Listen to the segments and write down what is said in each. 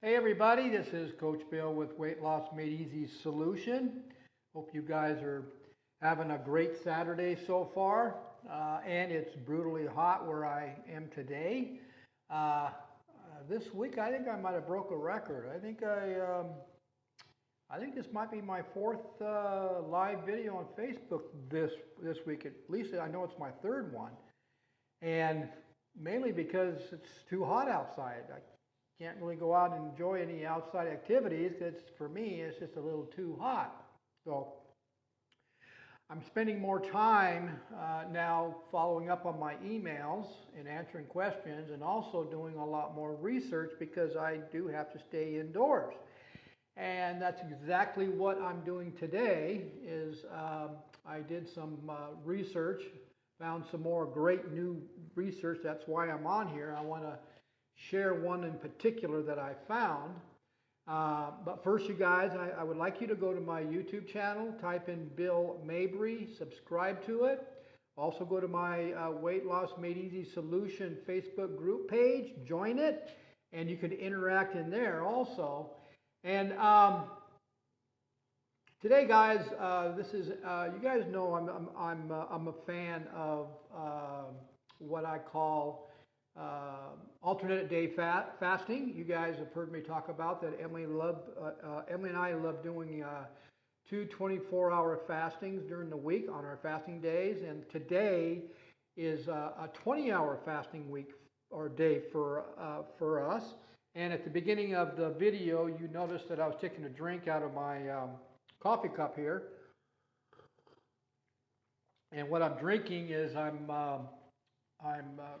Hey everybody, this is Coach Bill with Weight Loss Made Easy Solution. Hope you guys are having a great Saturday so far. And it's brutally hot where I am today. This week I think I might have broke a record. I think this might be my fourth live video on Facebook this week. At least I know it's my third one. And mainly because it's too hot outside. I can't really go out and enjoy any outside activities because for me it's just a little too hot. So I'm spending more time now following up on my emails and answering questions, and also doing a lot more research because I do have to stay indoors. And that's exactly what I'm doing today. I did some research, found some more great new research. That's why I'm on here. I want to share one in particular that I found. But first, you guys, I would like you to go to my YouTube channel, type in Bill Mabry, subscribe to it. Also go to my Weight Loss Made Easy Solution Facebook group page, join it, and you can interact in there also. And today, guys, this is you guys know I'm a fan of what I call alternate day fasting. You guys have heard me talk about that. Emily and I love doing two 24-hour fastings during the week on our fasting days, and today is a 20-hour fasting week or day for us. And at the beginning of the video, you noticed that I was taking a drink out of my coffee cup here, and what I'm drinking is I'm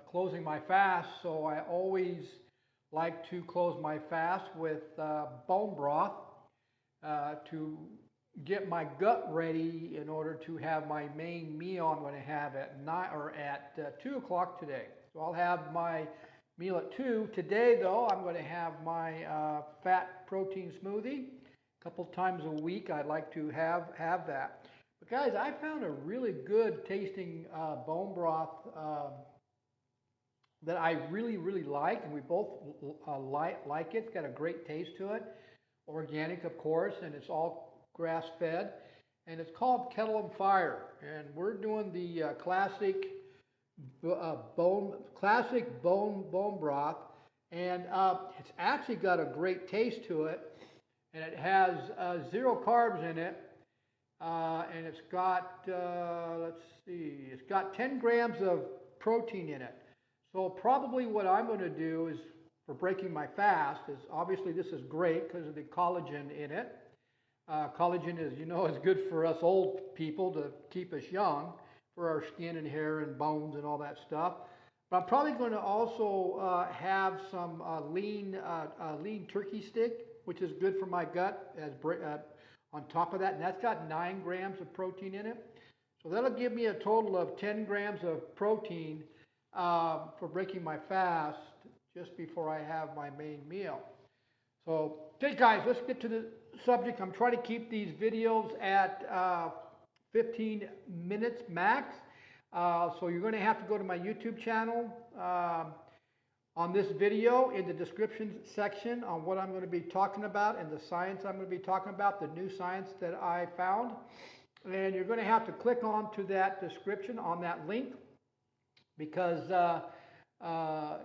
closing my fast, so I always like to close my fast with bone broth to get my gut ready in order to have my main meal I'm going to have at 9 or at 2 o'clock today. So I'll have my meal at 2. Today, though, I'm going to have my fat protein smoothie. A couple times a week I'd like to have that. But guys, I found a really good tasting bone broth that I really like, and we both like it. It's got a great taste to it. Organic, of course, and it's all grass-fed. And it's called Kettle and Fire. And we're doing the classic bone broth, and it's actually got a great taste to it. And it has 0 carbs in it. And it's got, it's got 10 grams of protein in it. So probably what I'm going to do is, for breaking my fast, is obviously this is great because of the collagen in it. Collagen is, is good for us old people to keep us young, for our skin and hair and bones and all that stuff. But I'm probably going to also have some lean turkey stick, which is good for my gut, as on top of that, and that's got 9 grams of protein in it. So that'll give me a total of 10 grams of protein for breaking my fast just before I have my main meal. So, okay guys, let's get to the subject. I'm trying to keep these videos at 15 minutes max. So you're going to have to go to my YouTube channel on this video, in the description section, on what I'm going to be talking about and the science I'm going to be talking about, the new science that I found. And you're going to have to click on to that description, on that link, because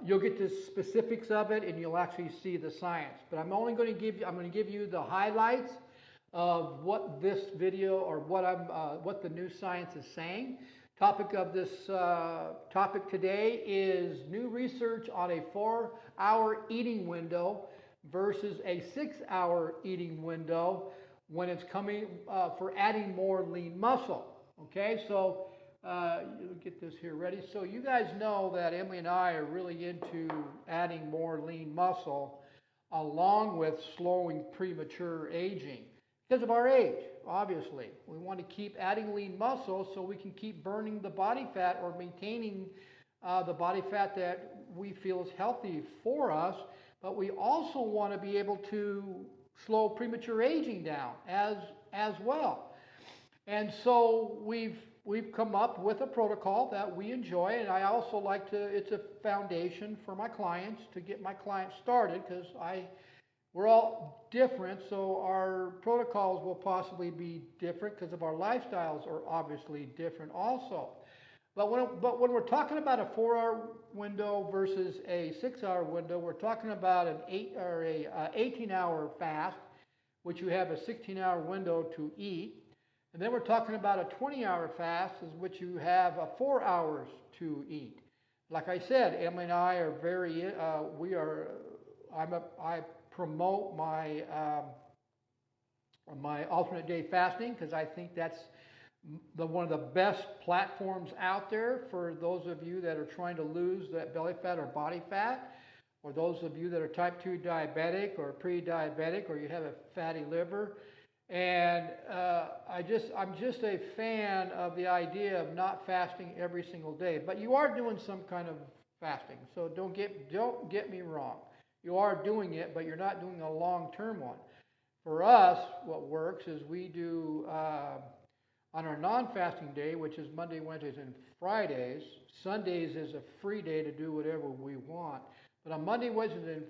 you'll get the specifics of it and you'll actually see the science. But I'm going to give you the highlights of what this video, or what the new science is saying. Topic of this topic today is new research on a 4-hour eating window versus a 6-hour eating window when it's coming for adding more lean muscle. Okay, so get this here ready. So you guys know that Emily and I are really into adding more lean muscle, along with slowing premature aging. Because of our age, obviously. We want to keep adding lean muscle so we can keep burning the body fat, or maintaining the body fat that we feel is healthy for us. But we also want to be able to slow premature aging down as well. And so we've come up with a protocol that we enjoy, and I also like to, it's a foundation for my clients, to get my clients started, because I We're all different, so our protocols will possibly be different because of our lifestyles are obviously different also. But when we're talking about a 4-hour window versus a 6-hour window, we're talking about an 18-hour fast, which you have a 16-hour window to eat. And then we're talking about a 20-hour fast, in which you have 4 hours to eat. Like I said, Emily and I are I promote my my alternate day fasting because I think that's one of the best platforms out there for those of you that are trying to lose that belly fat or body fat, or those of you that are type 2 diabetic or pre-diabetic, or you have a fatty liver. And I'm just a fan of the idea of not fasting every single day. But you are doing some kind of fasting, so don't get me wrong. You are doing it, but you're not doing a long-term one. For us, what works is we do on our non-fasting day, which is Monday, Wednesdays, and Fridays. Sundays is a free day to do whatever we want. But on Monday, Wednesdays, and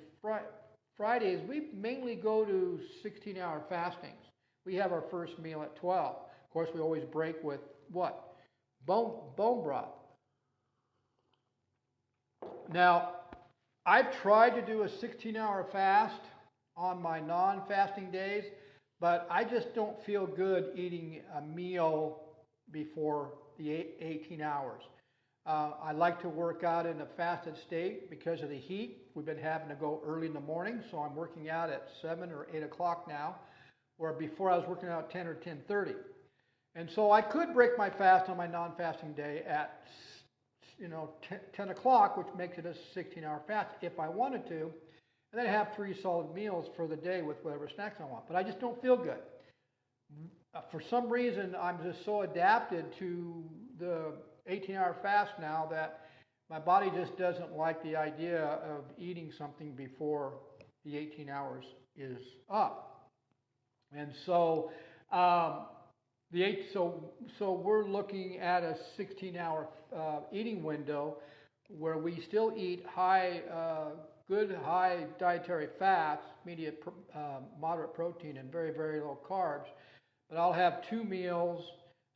Fridays, we mainly go to 16-hour fastings. We have our first meal at 12. Of course, we always break with what? Bone broth. Now, I've tried to do a 16-hour fast on my non-fasting days, but I just don't feel good eating a meal before the 18 hours. I like to work out in a fasted state because of the heat. We've been having to go early in the morning, so I'm working out at 7 or 8 o'clock now, where before I was working out at 10 or 10:30. And so I could break my fast on my non-fasting day at 10 o'clock, which makes it a 16-hour fast if I wanted to, and then have 3 solid meals for the day with whatever snacks I want. But I just don't feel good. For some reason, I'm just so adapted to the 18-hour fast now that my body just doesn't like the idea of eating something before the 18 hours is up. And so so we're looking at a 16-hour eating window where we still eat good high dietary fats, moderate protein, and very, very low carbs. But I'll have 2 meals,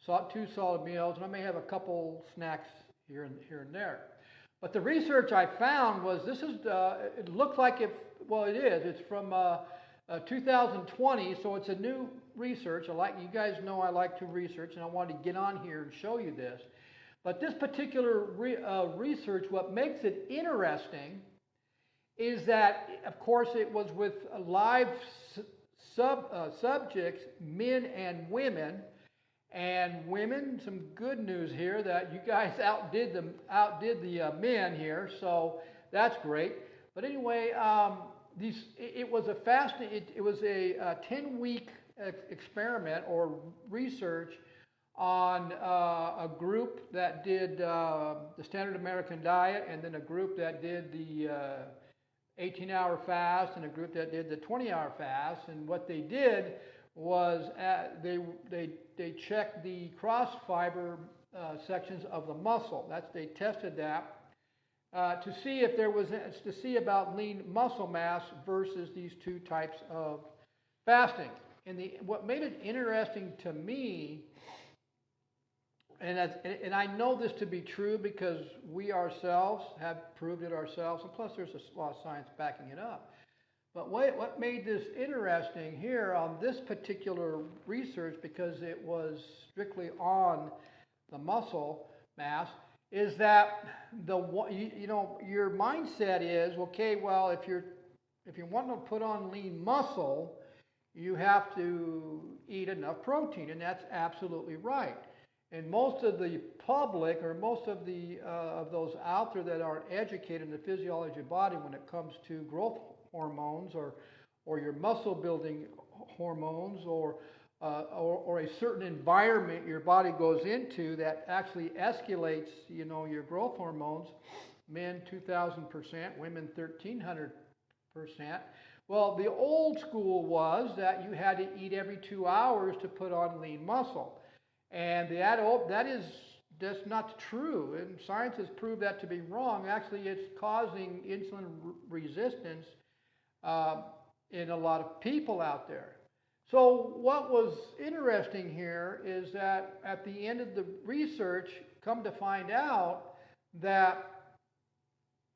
2 solid meals, and I may have a couple snacks here and there. But the research I found was it looks like it is. It's from 2020, so it's a new research. You guys know I like to research, and I wanted to get on here and show you this. But this particular research, what makes it interesting is that, of course, it was with live subjects, men and women. And women, some good news here that you guys outdid the men here, so that's great. But anyway, it was a 10-week experiment or research on a group that did the standard American diet, and then a group that did the 18-hour fast, and a group that did the 20-hour fast. And what they did was they checked the cross fiber sections of the muscle. They tested that to see about lean muscle mass versus these 2 types of fasting. And what made it interesting to me, and I know this to be true because we ourselves have proved it ourselves, and plus there's a lot of science backing it up. But what made this interesting here on this particular research, because it was strictly on the muscle mass, is that your mindset is, okay, well, if you want to put on lean muscle, you have to eat enough protein, and that's absolutely right. And most of the public, or most of those out there that aren't educated in the physiology of the body when it comes to growth hormones or your muscle building hormones or a certain environment your body goes into that actually escalates your growth hormones, men 2,000%, women 1,300%. Well, the old school was that you had to eat every 2 hours to put on lean muscle, and that's not true, and science has proved that to be wrong. Actually, it's causing insulin resistance in a lot of people out there. So what was interesting here is that at the end of the research, come to find out that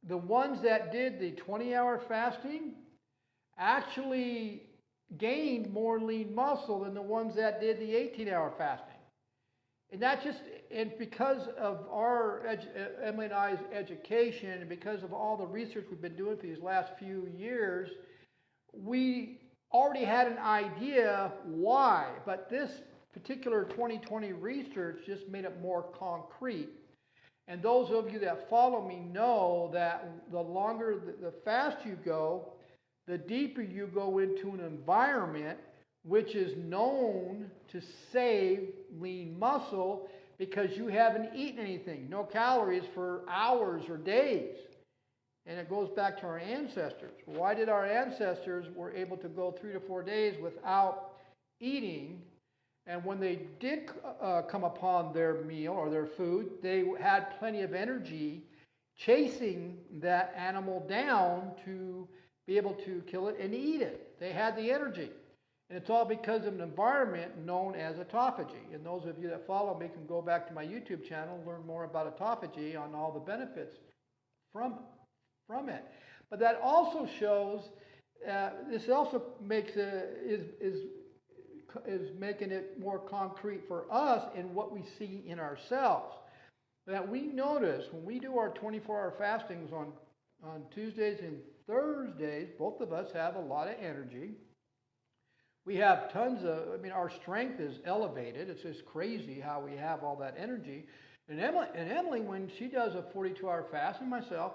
the ones that did the 20-hour fasting actually gained more lean muscle than the ones that did the 18-hour fasting. And that just, and because of our, Emily and I's education, and because of all the research we've been doing for these last few years, we already had an idea why, but this particular 2020 research just made it more concrete. And those of you that follow me know that the longer the fast you go, the deeper you go into an environment which is known to save lean muscle because you haven't eaten anything, no calories for hours or days. And it goes back to our ancestors. Why did our ancestors were able to go 3 to 4 days without eating? And when they did come upon their meal or their food, they had plenty of energy chasing that animal down to be able to kill it and eat it. They had the energy. And it's all because of an environment known as autophagy. And those of you that follow me can go back to my YouTube channel and learn more about autophagy on all the benefits from it. But that also shows, this also makes is making it more concrete for us in what we see in ourselves. That we notice when we do our 24-hour fastings on Tuesdays and Thursdays, both of us have a lot of energy. We have tons of, our strength is elevated. It's just crazy how we have all that energy. And Emily, when she does a 42-hour fast, and myself,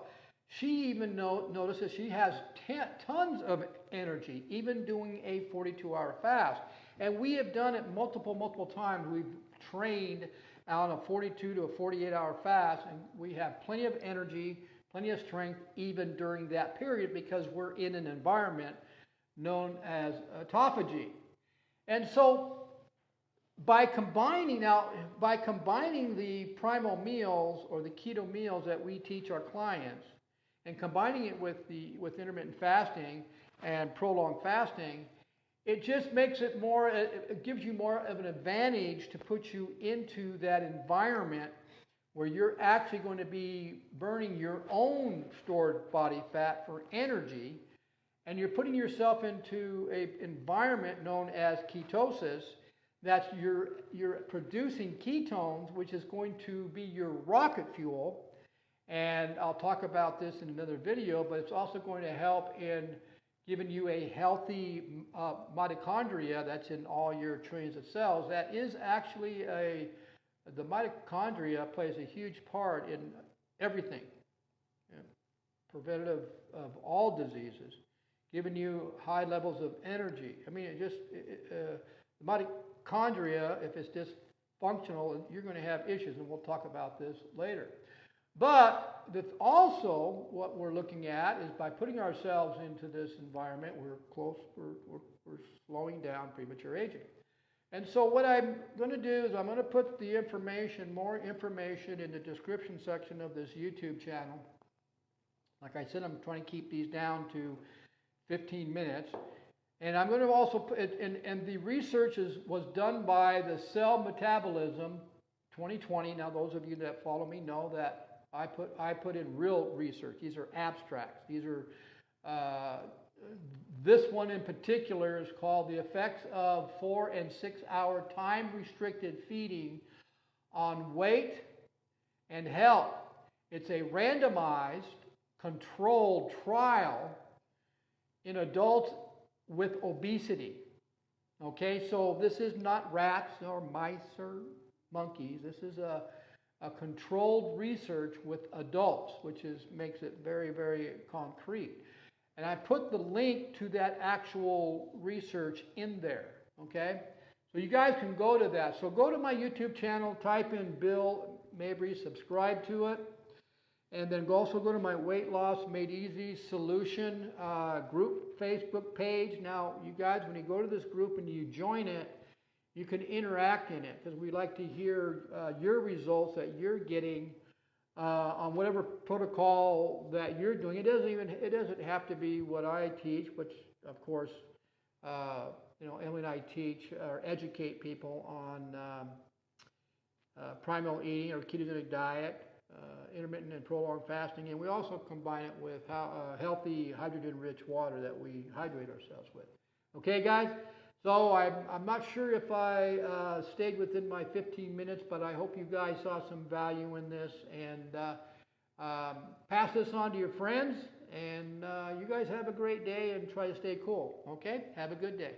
she even notices she has tons of energy, even doing a 42-hour fast. And we have done it multiple times. We've trained on a 42 to a 48-hour fast, and we have plenty of energy, plenty of strength, even during that period because we're in an environment known as autophagy. And so by combining the primal meals or the keto meals that we teach our clients and combining it with intermittent fasting and prolonged fasting, it just makes it more, it gives you more of an advantage to put you into that environment where you're actually going to be burning your own stored body fat for energy, and you're putting yourself into an environment known as ketosis. That's you're producing ketones, which is going to be your rocket fuel. And I'll talk about this in another video, but it's also going to help in giving you a healthy mitochondria that's in all your trillions of cells. That is actually the mitochondria plays a huge part in everything, preventative of all diseases, giving you high levels of energy. The mitochondria, if it's dysfunctional, you're going to have issues, and we'll talk about this later. But also what we're looking at is by putting ourselves into this environment, we're slowing down premature aging. And so what I'm going to do is I'm going to put the more information in the description section of this YouTube channel. Like I said, I'm trying to keep these down to 15 minutes. And I'm going to also put, and the research was done by the Cell Metabolism 2020. Now, those of you that follow me know that I put in real research. These are abstracts. These are, this one in particular is called The Effects of 4 and 6 Hour Time-Restricted Feeding on Weight and Health. It's a randomized, controlled trial in adults with obesity. Okay, so this is not rats or mice or monkeys. This is a controlled research with adults, which makes it very, very concrete. And I put the link to that actual research in there, okay? So you guys can go to that. So go to my YouTube channel, type in Bill Mabry, subscribe to it, and then also go to my Weight Loss Made Easy Solution group Facebook page. Now, you guys, when you go to this group and you join it, you can interact in it because we like to hear your results that you're getting on whatever protocol that you're doing. It doesn't have to be what I teach, which of course, Emily and I teach or educate people on primal eating or ketogenic diet, intermittent and prolonged fasting, and we also combine it with healthy hydrogen-rich water that we hydrate ourselves with. Okay, guys? So I'm not sure if I stayed within my 15 minutes, but I hope you guys saw some value in this, and pass this on to your friends, and you guys have a great day and try to stay cool. Okay? Have a good day.